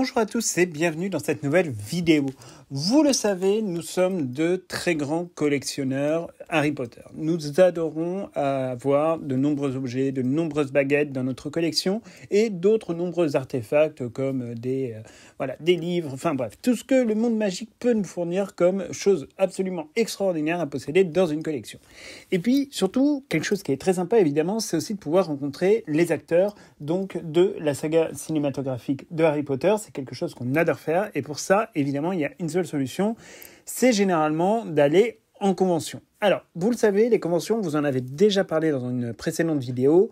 Bonjour à tous et bienvenue dans cette nouvelle vidéo. Vous le savez, nous sommes de très grands collectionneurs Harry Potter. Nous adorons avoir de nombreux objets, de nombreuses baguettes dans notre collection et d'autres nombreux artefacts comme des livres, enfin bref, tout ce que le monde magique peut nous fournir comme chose absolument extraordinaire à posséder dans une collection. Et puis surtout, quelque chose qui est très sympa évidemment, c'est aussi de pouvoir rencontrer les acteurs donc de la saga cinématographique de Harry Potter. C'est quelque chose qu'on adore faire et pour ça, évidemment, il y a une seule solution, c'est généralement d'aller en convention. Alors, vous le savez, les conventions, vous en avez déjà parlé dans une précédente vidéo.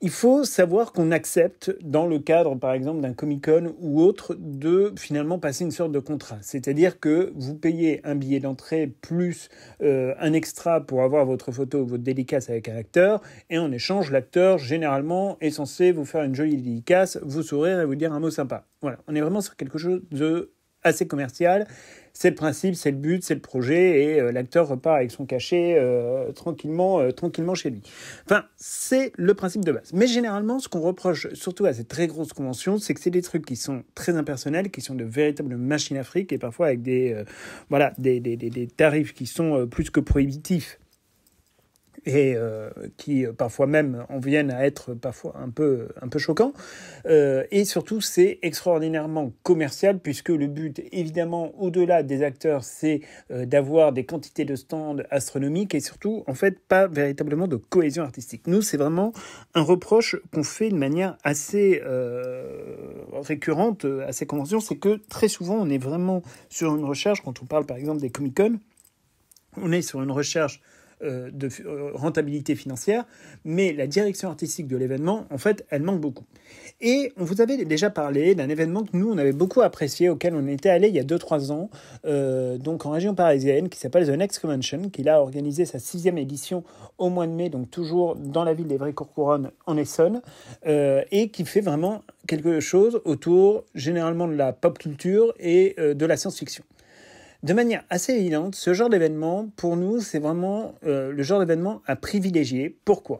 Il faut savoir qu'on accepte, dans le cadre, par exemple, d'un Comic-Con ou autre, de finalement passer une sorte de contrat. C'est-à-dire que vous payez un billet d'entrée plus un extra pour avoir votre photo, votre dédicace avec un acteur, et en échange, l'acteur, généralement, est censé vous faire une jolie dédicace, vous sourire et vous dire un mot sympa. Voilà, on est vraiment sur quelque chose de assez commercial. C'est le principe, c'est le but, c'est le projet, et l'acteur repart avec son cachet tranquillement chez lui. Enfin, c'est le principe de base. Mais généralement, ce qu'on reproche surtout à ces très grosses conventions, c'est que c'est des trucs qui sont très impersonnels, qui sont de véritables machines à fric, et parfois avec des tarifs qui sont plus que prohibitifs. Et qui parfois même en viennent à être parfois un peu choquants. Et surtout, c'est extraordinairement commercial puisque le but, évidemment, au-delà des acteurs, c'est d'avoir des quantités de stands astronomiques et surtout, en fait, pas véritablement de cohésion artistique. Nous, c'est vraiment un reproche qu'on fait de manière assez récurrente à ces conventions, c'est que très souvent, on est vraiment sur une recherche, quand on parle par exemple des Comic-Con, on est sur une recherche de rentabilité financière, mais la direction artistique de l'événement, en fait, elle manque beaucoup. Et on vous avait déjà parlé d'un événement que nous, on avait beaucoup apprécié, auquel on était allé il y a 2-3 ans, donc en région parisienne, qui s'appelle The Next Convention, qui a organisé sa 6e édition au mois de mai, donc toujours dans la ville d'Évry-Courcouronnes, en Essonne, et qui fait vraiment quelque chose autour, généralement, de la pop culture et de la science-fiction. De manière assez évidente, ce genre d'événement, pour nous, c'est vraiment le genre d'événement à privilégier. Pourquoi ?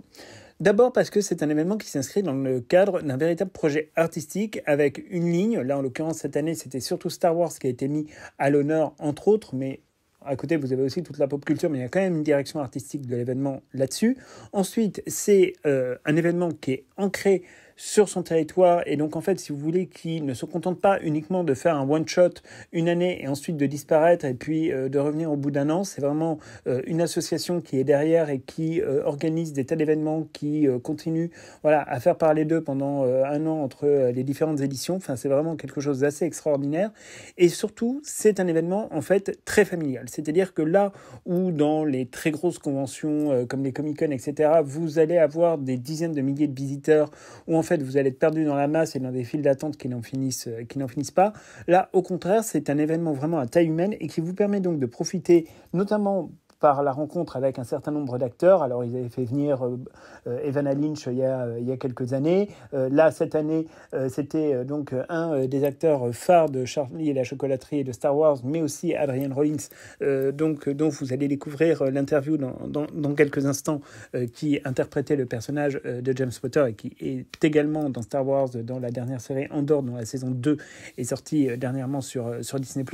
D'abord parce que c'est un événement qui s'inscrit dans le cadre d'un véritable projet artistique avec une ligne. Là, en l'occurrence, cette année, c'était surtout Star Wars qui a été mis à l'honneur, entre autres, mais à côté, vous avez aussi toute la pop culture, mais il y a quand même une direction artistique de l'événement là-dessus. Ensuite, c'est un événement qui est ancré sur son territoire et donc en fait si vous voulez qui ne se contente pas uniquement de faire un one shot une année et ensuite de disparaître et puis de revenir au bout d'un an, c'est vraiment une association qui est derrière et qui organise des tas d'événements qui continuent à faire parler d'eux pendant un an entre les différentes éditions. Enfin, c'est vraiment quelque chose d'assez extraordinaire et surtout c'est un événement en fait très familial, c'est-à-dire que là où dans les très grosses conventions comme les Comic-Con etc, vous allez avoir des dizaines de milliers de visiteurs où en fait vous allez être perdu dans la masse et dans des files d'attente qui n'en finissent pas. Là, au contraire, c'est un événement vraiment à taille humaine et qui vous permet donc de profiter notamment par la rencontre avec un certain nombre d'acteurs. Alors, ils avaient fait venir Evan Lynch il y a quelques années. Là, cette année, c'était donc un des acteurs phares de Charlie et la chocolaterie et de Star Wars, mais aussi Adrian Rollins, dont vous allez découvrir l'interview dans quelques instants, qui interprétait le personnage de James Potter et qui est également dans Star Wars, dans la dernière série Andor, dont la saison 2 est sortie dernièrement sur Disney+.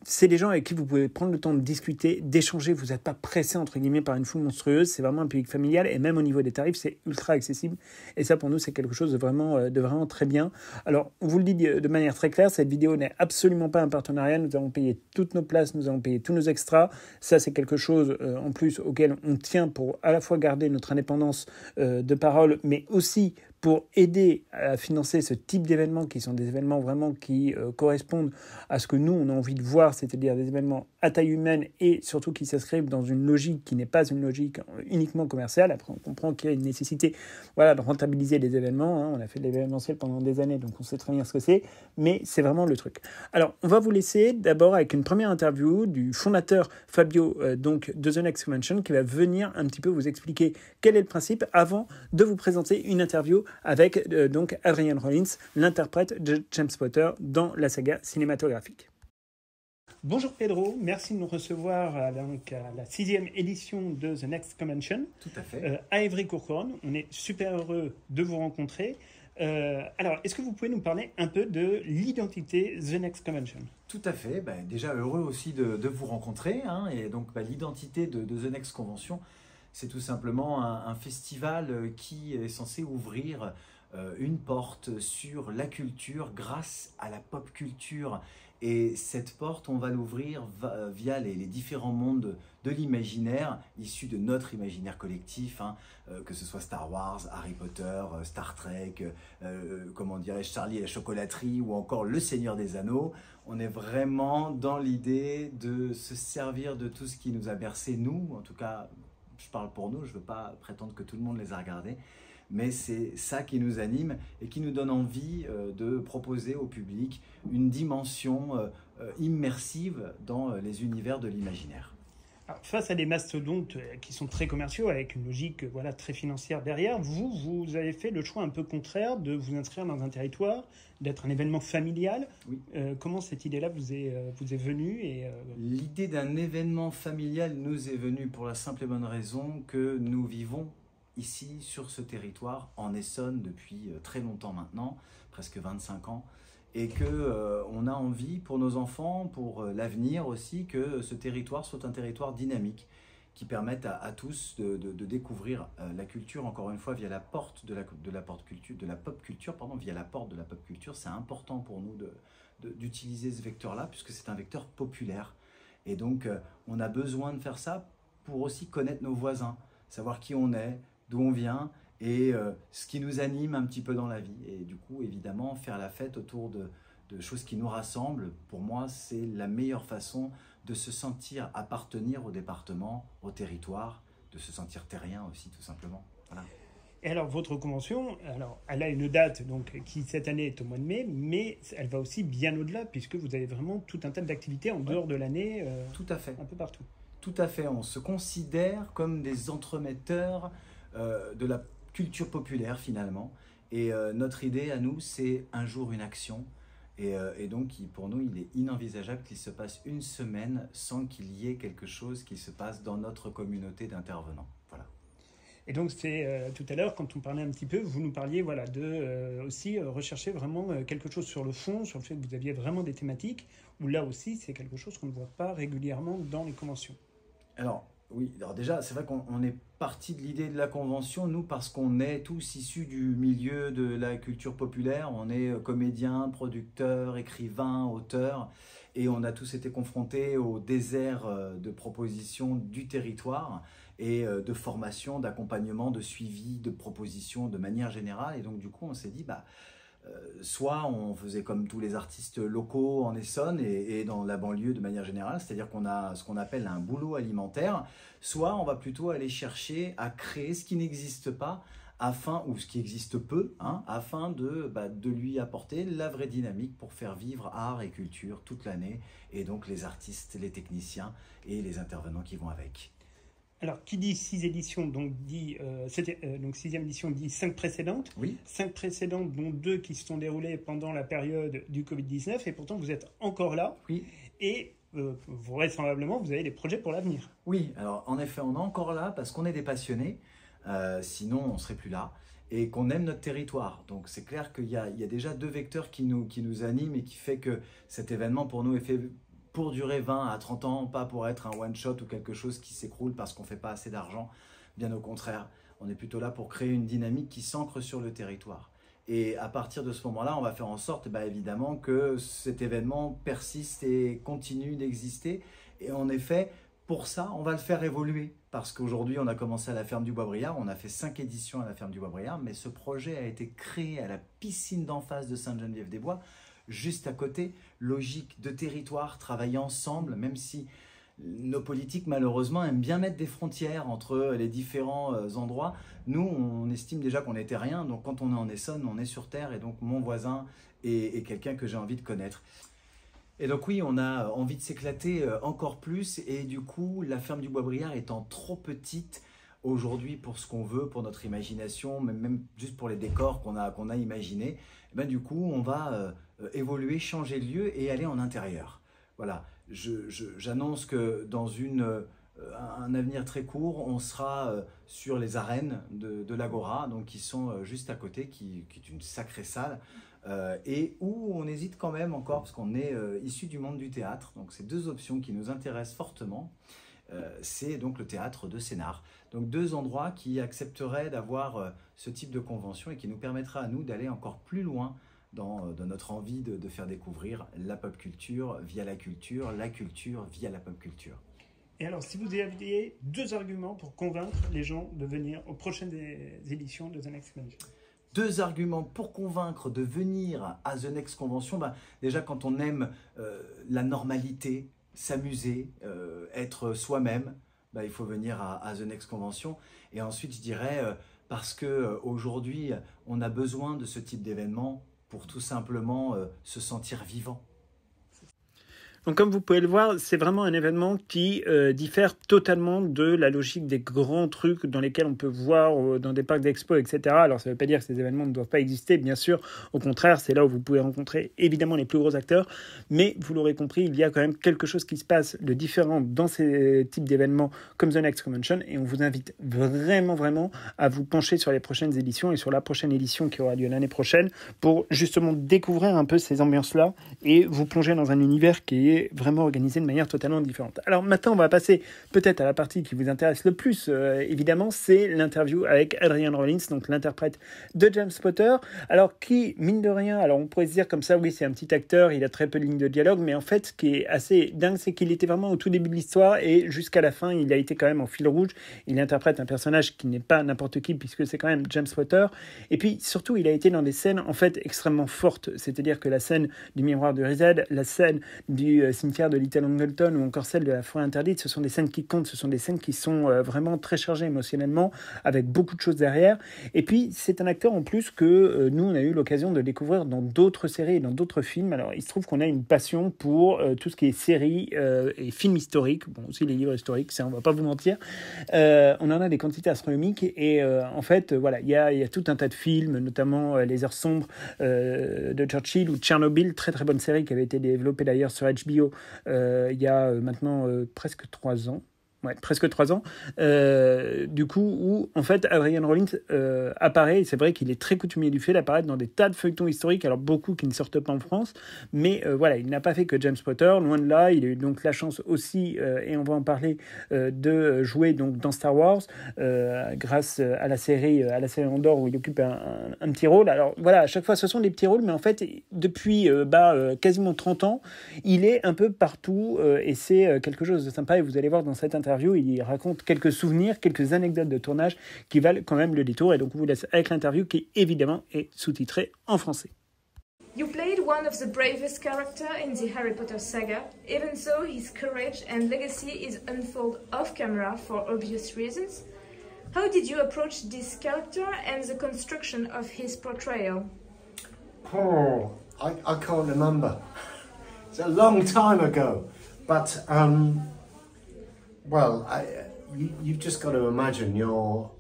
C'est des gens avec qui vous pouvez prendre le temps de discuter, d'échanger, vous n'êtes pas pressé entre guillemets par une foule monstrueuse, c'est vraiment un public familial et même au niveau des tarifs c'est ultra accessible et ça pour nous c'est quelque chose de vraiment très bien. Alors on vous le dit de manière très claire, cette vidéo n'est absolument pas un partenariat, nous avons payé toutes nos places, nous avons payé tous nos extras, ça c'est quelque chose en plus auquel on tient pour à la fois garder notre indépendance de parole mais aussi pour aider à financer ce type d'événements qui sont des événements vraiment qui correspondent à ce que nous, on a envie de voir, c'est-à-dire des événements à taille humaine et surtout qui s'inscrivent dans une logique qui n'est pas une logique uniquement commerciale. Après, on comprend qu'il y a une nécessité de rentabiliser les événements. On a fait de l'événementiel pendant des années, donc on sait très bien ce que c'est, mais c'est vraiment le truc. Alors, on va vous laisser d'abord avec une première interview du fondateur Fabio donc de The Next Convention qui va venir un petit peu vous expliquer quel est le principe avant de vous présenter une interview avec donc Adrian Rollins, l'interprète de James Potter dans la saga cinématographique. Bonjour Pedro, merci de nous recevoir à la 6e édition de The Next Convention. Tout à fait. À Évry-Courcouronnes. On est super heureux de vous rencontrer. Alors, est-ce que vous pouvez nous parler un peu de l'identité The Next Convention? Tout à fait. Déjà heureux aussi de vous rencontrer, hein. Et donc l'identité de The Next Convention, c'est tout simplement un festival qui est censé ouvrir une porte sur la culture grâce à la pop culture. Et cette porte, on va l'ouvrir via les différents mondes de l'imaginaire, issus de notre imaginaire collectif, hein, que ce soit Star Wars, Harry Potter, Star Trek, comment dirais-je, Charlie et la chocolaterie, ou encore Le Seigneur des Anneaux. On est vraiment dans l'idée de se servir de tout ce qui nous a bercé, nous, en tout cas, je parle pour nous, je ne veux pas prétendre que tout le monde les a regardés, mais c'est ça qui nous anime et qui nous donne envie de proposer au public une dimension immersive dans les univers de l'imaginaire. Face à des mastodontes qui sont très commerciaux, avec une logique voilà, très financière derrière, vous avez fait le choix un peu contraire de vous inscrire dans un territoire, d'être un événement familial. Oui. Comment cette idée-là vous est venue L'idée d'un événement familial nous est venue pour la simple et bonne raison que nous vivons ici, sur ce territoire, en Essonne, depuis très longtemps maintenant, presque 25 ans, et qu'on a envie pour nos enfants, pour l'avenir aussi, que ce territoire soit un territoire dynamique, qui permette à tous de découvrir la culture, encore une fois, via la porte de la pop culture, via la porte de la pop culture. C'est important pour nous d'utiliser ce vecteur-là, puisque c'est un vecteur populaire. Et donc, on a besoin de faire ça pour aussi connaître nos voisins, savoir qui on est, d'où on vient, et ce qui nous anime un petit peu dans la vie. Et du coup, évidemment, faire la fête autour de choses qui nous rassemblent, pour moi, c'est la meilleure façon de se sentir appartenir au département, au territoire, de se sentir terrien aussi, tout simplement. Voilà. Et alors, votre convention, elle a une date donc, qui, cette année, est au mois de mai, mais elle va aussi bien au-delà, puisque vous avez vraiment tout un tas d'activités en dehors de l'année, tout à fait. Un peu partout. Tout à fait. On se considère comme des entremetteurs de la culture populaire, finalement. Et notre idée à nous, c'est un jour une action. Et donc, pour nous, il est inenvisageable qu'il se passe une semaine sans qu'il y ait quelque chose qui se passe dans notre communauté d'intervenants. Voilà. Et donc, c'est tout à l'heure, quand on parlait un petit peu, vous nous parliez voilà, de aussi rechercher vraiment quelque chose sur le fond, sur le fait que vous aviez vraiment des thématiques, où là aussi, c'est quelque chose qu'on ne voit pas régulièrement dans les conventions. Alors, oui, alors déjà, c'est vrai qu'on est parti de l'idée de la convention, nous, parce qu'on est tous issus du milieu de la culture populaire. On est comédiens, producteurs, écrivains, auteurs, et on a tous été confrontés au désert de propositions du territoire et de formation, d'accompagnement, de suivi, de propositions de manière générale. Et donc, du coup, on s'est dit, soit on faisait comme tous les artistes locaux en Essonne et dans la banlieue de manière générale, c'est-à-dire qu'on a ce qu'on appelle un boulot alimentaire, soit on va plutôt aller chercher à créer ce qui n'existe pas, ou ce qui existe peu, hein, afin de lui apporter la vraie dynamique pour faire vivre art et culture toute l'année, et donc les artistes, les techniciens et les intervenants qui vont avec. Alors, qui dit 6 éditions, donc dit donc 6e édition dit 5 précédentes. Oui. 5 précédentes, dont 2 qui se sont déroulées pendant la période du Covid-19, et pourtant vous êtes encore là. Oui. Et vraisemblablement, vous avez des projets pour l'avenir. Oui, alors en effet, on est encore là parce qu'on est des passionnés, sinon on ne serait plus là, et qu'on aime notre territoire. Donc c'est clair qu'il y a déjà 2 vecteurs qui nous animent et qui fait que cet événement pour nous est fait pour durer 20 à 30 ans, pas pour être un one-shot ou quelque chose qui s'écroule parce qu'on ne fait pas assez d'argent. Bien au contraire, on est plutôt là pour créer une dynamique qui s'ancre sur le territoire. Et à partir de ce moment-là, on va faire en sorte, évidemment, que cet événement persiste et continue d'exister. Et en effet, pour ça, on va le faire évoluer. Parce qu'aujourd'hui, on a commencé à la ferme du Bois-Briard, on a fait 5 éditions à la ferme du Bois-Briard, mais ce projet a été créé à la piscine d'en face de Sainte-Geneviève-des-Bois, juste à côté, logique de territoire, travailler ensemble, même si nos politiques malheureusement aiment bien mettre des frontières entre les différents endroits. Nous, on estime déjà qu'on n'était rien, donc quand on est en Essonne, on est sur terre, et donc mon voisin est quelqu'un que j'ai envie de connaître. Et donc oui, on a envie de s'éclater encore plus, et du coup, la ferme du Bois-Briard étant trop petite aujourd'hui pour ce qu'on veut, pour notre imagination, même juste pour les décors qu'on a imaginés, du coup, on va évoluer, changer de lieu et aller en intérieur. Voilà, j'annonce que dans une un avenir très court, on sera sur les arènes de l'Agora, donc qui sont juste à côté, qui est une sacrée salle, et où on hésite quand même encore, parce qu'on est issu du monde du théâtre. Donc c'est deux options qui nous intéressent fortement. C'est donc le théâtre de Sénart. Donc deux endroits qui accepteraient d'avoir ce type de convention et qui nous permettra à nous d'aller encore plus loin dans notre envie de faire découvrir la pop culture via la culture via la pop culture. Et alors, si vous aviez deux arguments pour convaincre les gens de venir aux prochaines éditions de The Next Convention? Deux arguments pour convaincre de venir à The Next Convention. Déjà, quand on aime la normalité, s'amuser, être soi-même, il faut venir à The Next Convention. Et ensuite, je dirais, parce qu'aujourd'hui, on a besoin de ce type d'événement pour tout simplement se sentir vivant. Donc comme vous pouvez le voir, c'est vraiment un événement qui diffère totalement de la logique des grands trucs dans lesquels on peut voir dans des parcs d'expo, etc. Alors ça ne veut pas dire que ces événements ne doivent pas exister, bien sûr. Au contraire, c'est là où vous pouvez rencontrer évidemment les plus gros acteurs. Mais vous l'aurez compris, il y a quand même quelque chose qui se passe de différent dans ces types d'événements comme The Next Convention. Et on vous invite vraiment à vous pencher sur les prochaines éditions et sur la prochaine édition qui aura lieu l'année prochaine pour justement découvrir un peu ces ambiances-là et vous plonger dans un univers qui est vraiment organisé de manière totalement différente. Alors maintenant, on va passer peut-être à la partie qui vous intéresse le plus, évidemment, c'est l'interview avec Adrian Rollins, donc l'interprète de James Potter. Alors qui, mine de rien, alors on pourrait se dire comme ça, oui, c'est un petit acteur, il a très peu de lignes de dialogue, mais en fait, ce qui est assez dingue, c'est qu'il était vraiment au tout début de l'histoire et jusqu'à la fin, il a été quand même en fil rouge. Il interprète un personnage qui n'est pas n'importe qui, puisque c'est quand même James Potter. Et puis, surtout, il a été dans des scènes, en fait, extrêmement fortes. C'est-à-dire que la scène du miroir de Rizel, la scène du cimetière de Little Angleton ou encore celle de la forêt interdite, ce sont des scènes qui comptent, ce sont des scènes qui sont vraiment très chargées émotionnellement, avec beaucoup de choses derrière. Et puis, c'est un acteur en plus que nous, on a eu l'occasion de découvrir dans d'autres séries et dans d'autres films. Alors, il se trouve qu'on a une passion pour tout ce qui est séries et films historiques, bon, aussi les livres historiques, ça, on va pas vous mentir. On en a des quantités astronomiques et en fait, voilà, il y a tout un tas de films, notamment Les Heures sombres de Churchill ou Tchernobyl, très très bonne série qui avait été développée d'ailleurs sur HBO il y a maintenant presque 3 ans. Ouais, presque 3 ans, du coup, où en fait Adrian Rollins apparaît, et c'est vrai qu'il est très coutumier du fait d'apparaître dans des tas de feuilletons historiques, alors beaucoup qui ne sortent pas en France, mais voilà, il n'a pas fait que James Potter, loin de là, il a eu donc la chance aussi, et on va en parler, de jouer donc dans Star Wars, grâce à la série Andor où il occupe un petit rôle. Alors voilà, à chaque fois ce sont des petits rôles, mais en fait depuis quasiment 30 ans, il est un peu partout, et c'est quelque chose de sympa, et vous allez voir dans cette interview, il raconte quelques souvenirs, quelques anecdotes de tournage qui valent quand même le détour. Et donc, on vous laisse avec l'interview qui, évidemment, est sous-titrée en français. You played one of the bravest characters in the Harry Potter saga, even though his courage and legacy is unfold off-camera for obvious reasons. How did you approach this character and the construction of his portrayal? Oh, I can't remember. It's a long time ago. But, well, you've just got to imagine you're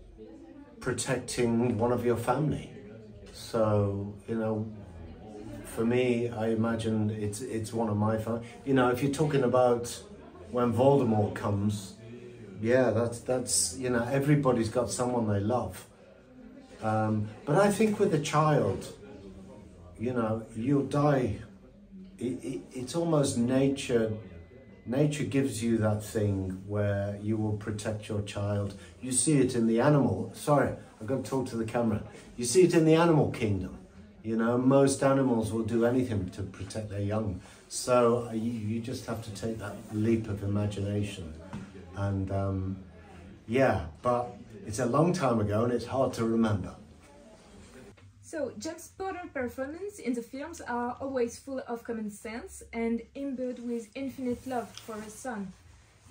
protecting one of your family. So, you know, for me, I imagine it's one of my family. You know, if you're talking about when Voldemort comes, yeah, that's you know, everybody's got someone they love. But I think with a child, you know, you'll die. It's almost nature. Nature gives you that thing where you will protect your child. You see it in the animal. Sorry, I've got to talk to the camera. You see it in the animal kingdom. You know, most animals will do anything to protect their young. So you just have to take that leap of imagination. And yeah, but it's a long time ago and it's hard to remember. So, James Potter performances in the films are always full of common sense and imbued with infinite love for his son.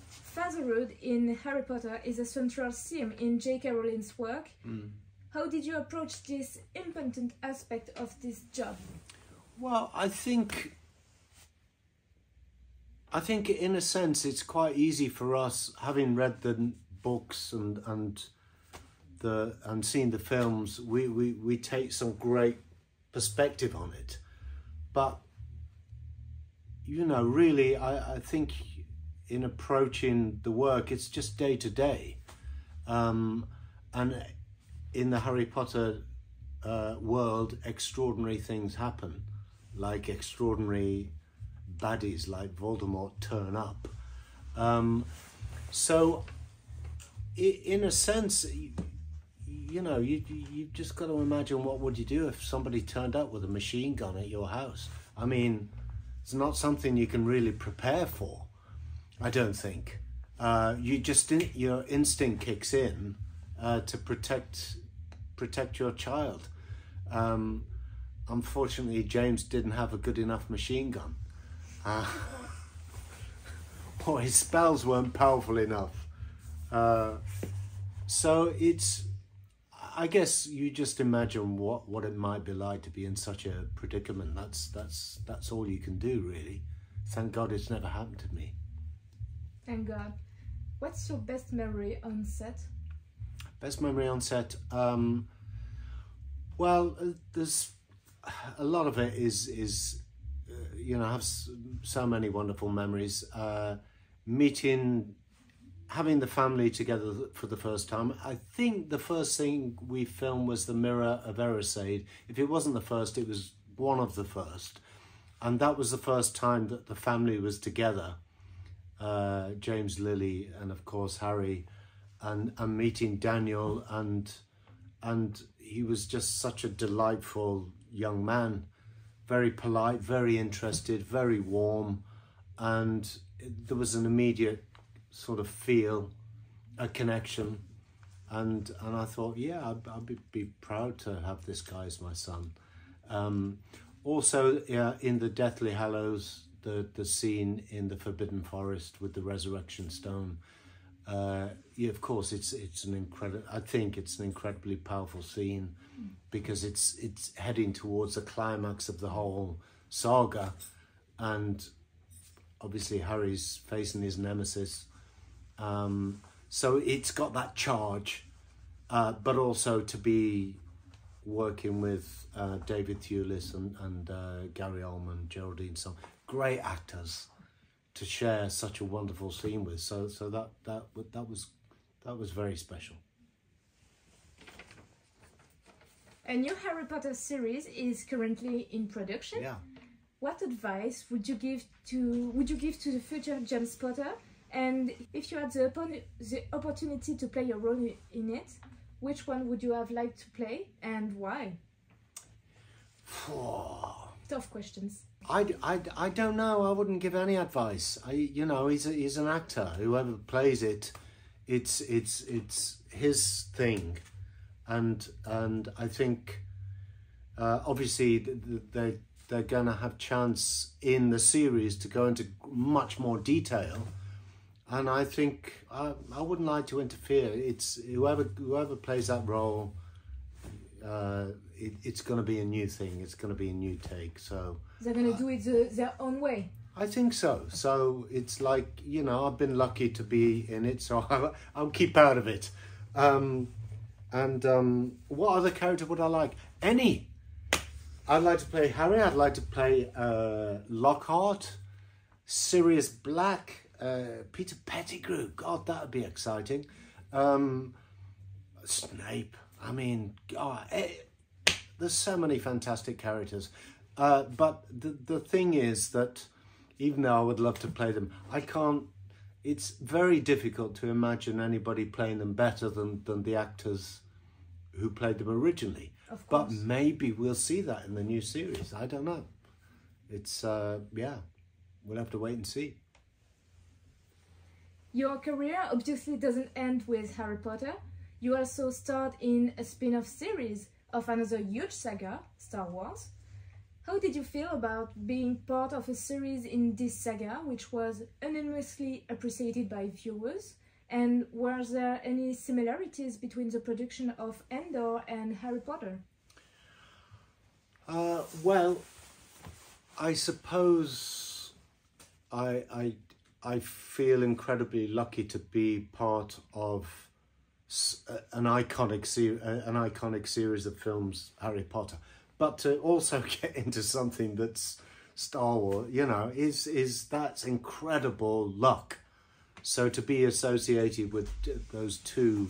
Fatherhood in Harry Potter is a central theme in J.K. Rowling's work. How did you approach this important aspect of this job? Well, I think in a sense it's quite easy for us, having read the books and seen the films, we take some great perspective on it. But, you know, really, I think in approaching the work, it's just day to day. And in the Harry Potter world, extraordinary things happen, like extraordinary baddies like Voldemort turn up. So in a sense, you know, you've just got to imagine what would you do if somebody turned up with a machine gun at your house. I mean, it's not something you can really prepare for, I don't think. Your instinct kicks in to protect your child. Unfortunately, James didn't have a good enough machine gun. Or his spells weren't powerful enough. So it's, I guess you just imagine what it might be like to be in such a predicament. That's all you can do, really. Thank God it's never happened to me. Thank God. What's your best memory on set? Best memory on set? Well, there's a lot of it is you know, I have so many wonderful memories. Having the family together for the first time. I think the first thing we filmed was The Mirror of Erised. If it wasn't the first, it was one of the first. And that was the first time that the family was together. James, Lily, and of course Harry, and meeting Daniel, and he was just such a delightful young man, very polite, very interested, very warm, and there was an immediate sort of feel, a connection, and I thought, yeah, I'd be proud to have this guy as my son. Also, in the Deathly Hallows, the scene in the Forbidden Forest with the Resurrection Stone, yeah, of course, it's an incredible. I think it's an incredibly powerful scene because it's heading towards the climax of the whole saga, and obviously Harry's facing his nemesis. So it's got that charge, but also to be working with David Thewlis and Gary Oldman, Geraldine Song, great actors to share such a wonderful scene with. So that was very special. A new Harry Potter series is currently in production. Yeah. What advice would you give to the future James Potter? And if you had the opportunity to play a role in it, which one would you have liked to play and why? Tough questions. I don't know. I wouldn't give any advice. You know, he's an actor. Whoever plays it, it's his thing, and I think obviously they're going to have chance in the series to go into much more detail. And I think I wouldn't like to interfere. It's whoever plays that role. It's going to be a new thing. It's going to be a new take. So they're going to do it their own way. I think so. So it's like, you know, I've been lucky to be in it, so I'll keep out of it. What other character would I like? Any. I'd like to play Harry. I'd like to play Lockhart, Sirius Black. Peter Pettigrew, God, that would be exciting. Snape, I mean, God, there's so many fantastic characters. But the thing is that even though I would love to play them, I can't, it's very difficult to imagine anybody playing them better than the actors who played them originally. Of course. But maybe we'll see that in the new series. I don't know. It's, yeah, we'll have to wait and see. Your career obviously doesn't end with Harry Potter. You also starred in a spin-off series of another huge saga, Star Wars. How did you feel about being part of a series in this saga, which was unanimously appreciated by viewers? And were there any similarities between the production of Andor and Harry Potter? Well, I suppose I feel incredibly lucky to be part of an iconic series of films, Harry Potter, but to also get into something that's Star Wars, you know, that's incredible luck. So to be associated with those two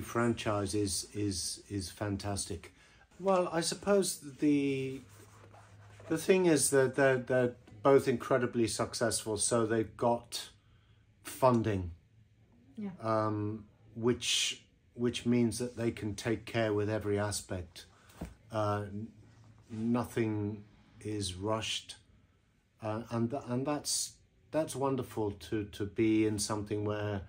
franchises is fantastic. Well, I suppose the thing is that they're both incredibly successful, so they've got funding, which means that they can take care with every aspect. Nothing is rushed, and that's wonderful to be in something where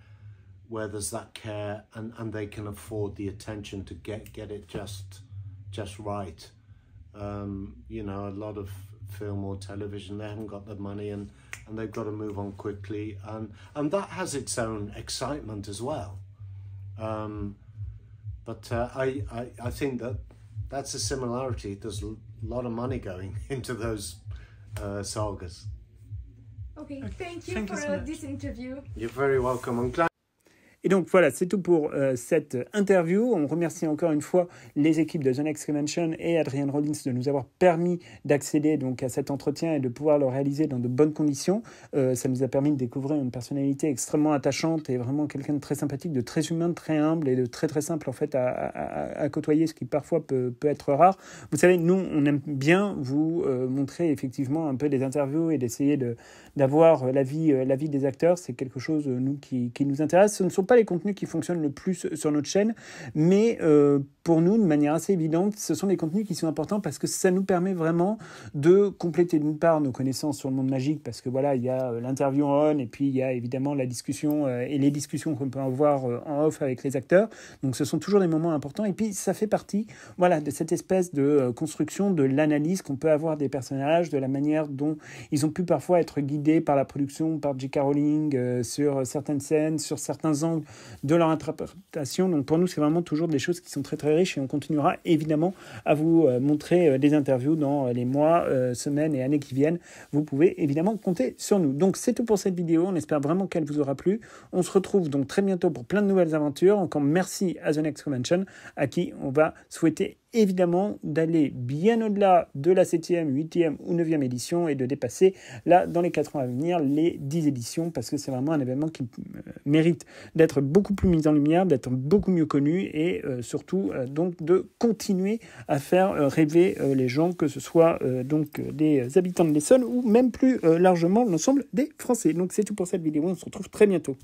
there's that care and they can afford the attention to get it just right. You know, a lot of film or television, they haven't got the money and they've got to move on quickly, and that has its own excitement as well. But I think that's a similarity. There's a lot of money going into those sagas. Okay, thank you for this interview. You're very welcome. I'm glad. Et donc voilà, c'est tout pour cette interview. On remercie encore une fois les équipes de The Next Convention et Adrian Rollins de nous avoir permis d'accéder donc à cet entretien et de pouvoir le réaliser dans de bonnes conditions. Ça nous a permis de découvrir une personnalité extrêmement attachante et vraiment quelqu'un de très sympathique, de très humain, de très humble et de très très simple en fait à côtoyer, ce qui parfois peut être rare. Vous savez, nous on aime bien vous montrer effectivement un peu des interviews et d'essayer d'avoir la vie des acteurs. C'est quelque chose nous qui nous intéresse. Ce ne sont pas les contenus qui fonctionnent le plus sur notre chaîne, mais pour nous, de manière assez évidente, ce sont des contenus qui sont importants parce que ça nous permet vraiment de compléter d'une part nos connaissances sur le monde magique, parce que voilà, il y a l'interview en on et puis il y a évidemment la discussion et les discussions qu'on peut avoir en off avec les acteurs. Donc ce sont toujours des moments importants et puis ça fait partie voilà, de cette espèce de construction de l'analyse qu'on peut avoir des personnages, de la manière dont ils ont pu parfois être guidés par la production, par J.K. Rowling sur certaines scènes, sur certains angles de leur interprétation. Donc pour nous, c'est vraiment toujours des choses qui sont très très riches et on continuera évidemment à vous montrer des interviews dans les mois, semaines et années qui viennent. Vous pouvez évidemment compter sur nous. Donc c'est tout pour cette vidéo. On espère vraiment qu'elle vous aura plu. On se retrouve donc très bientôt pour plein de nouvelles aventures. Encore merci à The Next Convention, à qui on va souhaiter évidemment d'aller bien au-delà de la 7e, 8e ou 9e édition et de dépasser là dans les 4 ans à venir les 10 éditions, parce que c'est vraiment un événement qui mérite d'être beaucoup plus mis en lumière, d'être beaucoup mieux connu et surtout donc de continuer à faire rêver les gens, que ce soit donc des habitants de l'Essonne ou même plus largement l'ensemble des Français. Donc c'est tout pour cette vidéo, on se retrouve très bientôt.